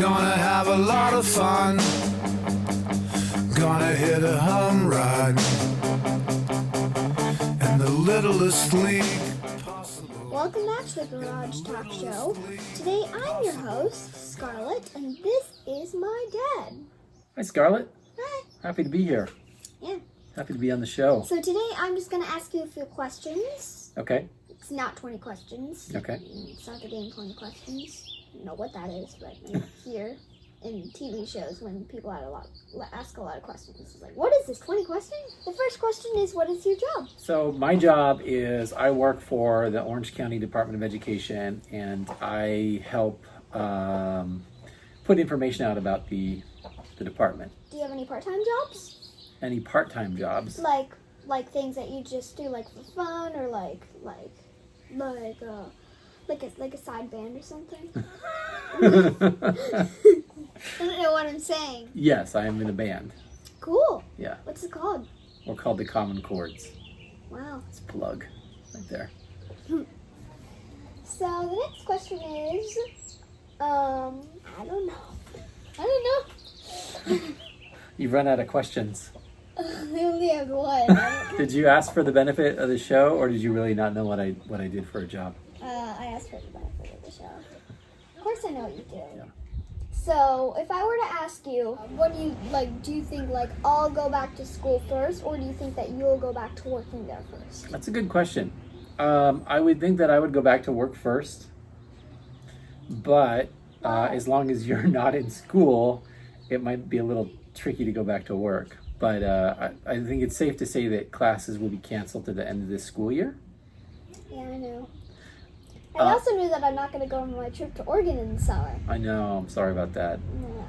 Gonna have a lot of fun. Gonna hit a home run. And the littlest league possible. Welcome back to the Garage Talk Show. Today I'm your host, Scarlett, and this is my dad. Hi, Scarlett. Hi. Happy to be here. Yeah. Happy to be on the show. So today I'm just going to ask you a few questions. Okay. It's not 20 questions. Okay. It's not the game 20 questions. I don't know what that is, but you hear in TV shows when people ask a lot of questions. It's like, what is this, 20 questions? The first question is, what is your job? So my job is I work for the Orange County Department of Education, and I help put information out about the department. Do you have any part-time jobs? Any part-time jobs? Like things that you just do like for fun, or like a side band or something? I don't know what I'm saying. Yes, I am in a band. Cool. Yeah. What's it called? We're called the Common Chords. Wow. It's a plug right there. So the next question is, I don't know. You've run out of questions. I only have one. Did you ask for the benefit of the show, or did you really not know what I did for a job? I asked for the benefit of the show. Of course I know what you do. Yeah. So, if I were to ask you, what do you, do you think, I'll go back to school first, or do you think that you'll go back to working there first? That's a good question. I would think that I would go back to work first, but as long as you're not in school, it might be a little tricky to go back to work. But I think it's safe to say that classes will be canceled to the end of this school year. Yeah, I know. I also knew that I'm not going to go on my trip to Oregon in the summer. I know, I'm sorry about that. Yeah.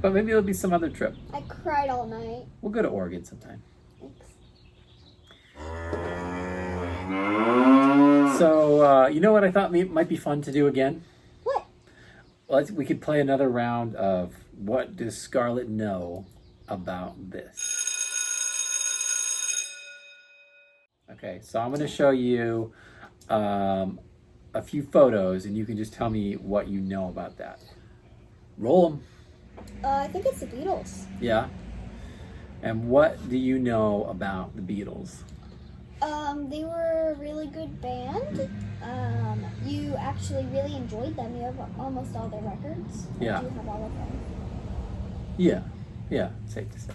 But maybe it'll be some other trip. I cried all night. We'll go to Oregon sometime. Thanks. So, you know what I thought might be fun to do again? What? We could play another round of What Does Scarlett Know About This? Okay, so I'm going to show you a few photos, and you can just tell me what you know about that. Roll them. I think it's the Beatles. Yeah. And what do you know about the Beatles? They were a really good band. You actually really enjoyed them. You have almost all their records. Yeah. You have all of them. Yeah, safe to say.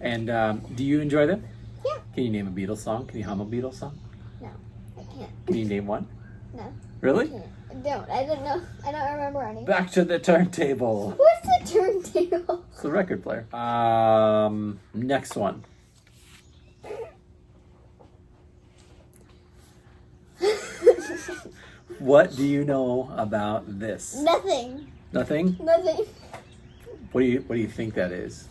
And do you enjoy them? Yeah. Can you name a Beatles song? Can you hum a Beatles song? No, I can't. Can you name one? No. Really? I can't. I don't. I don't know. I don't remember any. Back to the turntable. What's the turntable? It's the record player. Next one. What do you know about this? Nothing. Nothing? Nothing. What do you think that is?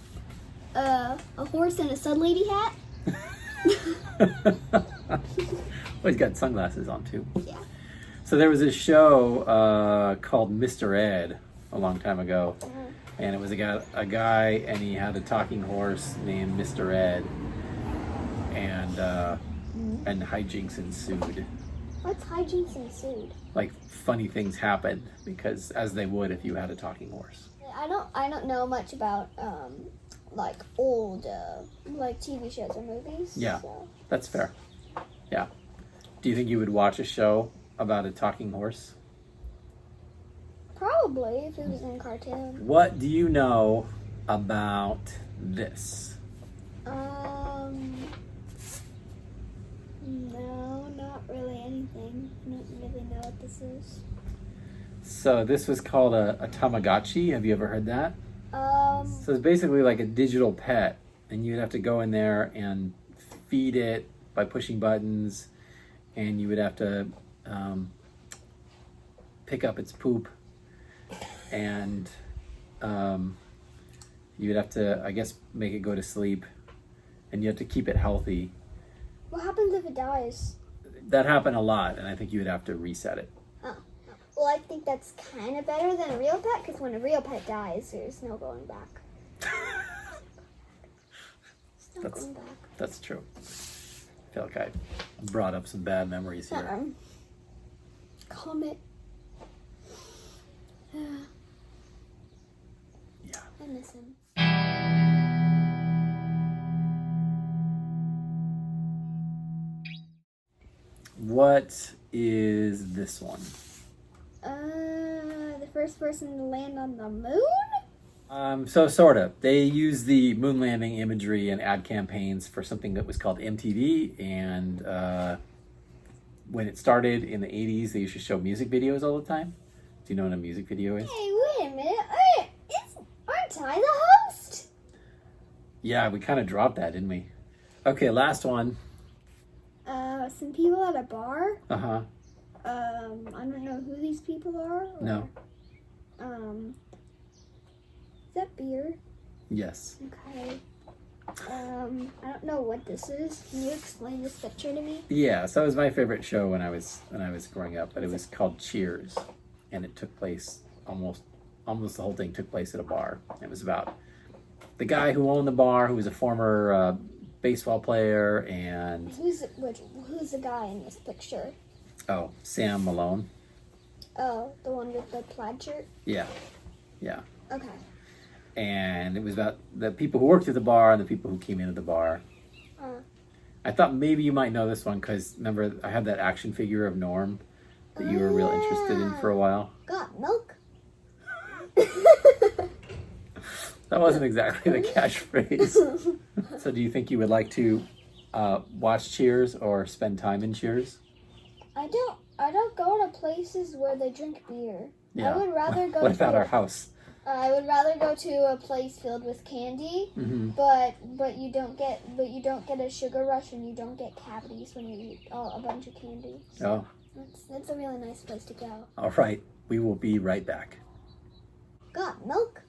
A horse and a sun lady hat? Well, he's got sunglasses on too. Yeah. So there was a show called Mr. Ed a long time ago, and it was a guy, and he had a talking horse named Mr. Ed, and hijinks ensued. What's hijinks ensued? Like funny things happened because, as they would if you had a talking horse. I don't know much about old TV shows or movies. Yeah, so. that's fair. Yeah. Do you think you would watch a show about a talking horse? Probably if it was in a cartoon. What do you know about this? No, not really anything. I don't really know what this is. So this was called a Tamagotchi. Have you ever heard that? So it's basically like a digital pet, and you'd have to go in there and feed it by pushing buttons, and you would have to pick up its poop, and you would have to, I guess, make it go to sleep, and you have to keep it healthy. What happens if it dies? That happened a lot, and I think you would have to reset it. Oh. Well, I think that's kind of better than a real pet, because when a real pet dies, there's no going back. Going back. That's true. I feel like I brought up some bad memories here. Comet. Yeah. I miss him. What is this one? The first person to land on the moon? So sort of. They use the moon landing imagery and ad campaigns for something that was called MTV, and when it started in the 80s, they used to show music videos all the time. Do you know what a music video is? Hey, wait a minute. Aren't I the host? Yeah, we kind of dropped that, didn't we? Okay, last one. Some people at a bar. Uh-huh. I don't know who these people are. No. Is that beer? Yes. Okay. I don't know what this is. Can you explain this picture to me? Yeah, so it was my favorite show when I was growing up, but it was called Cheers, and it took place almost the whole thing took place at a bar. It was about the guy who owned the bar, who was a former baseball player, and Who's the guy in this picture? oh, Sam Malone. Oh, the one with the plaid shirt? Yeah. Okay. And it was about the people who worked at the bar and the people who came into the bar. I thought maybe you might know this one because remember I had that action figure of Norm that you were real interested in for a while. Got milk? That wasn't exactly the catchphrase. So do you think you would like to watch Cheers or spend time in Cheers? I don't go to places where they drink beer. Yeah. I would rather go What about our house? I would rather go to a place filled with candy, Mm-hmm. but you don't get a sugar rush and you don't get cavities when you eat a bunch of candy. Oh, That's a really nice place to go. all right. We will be right back. Got milk?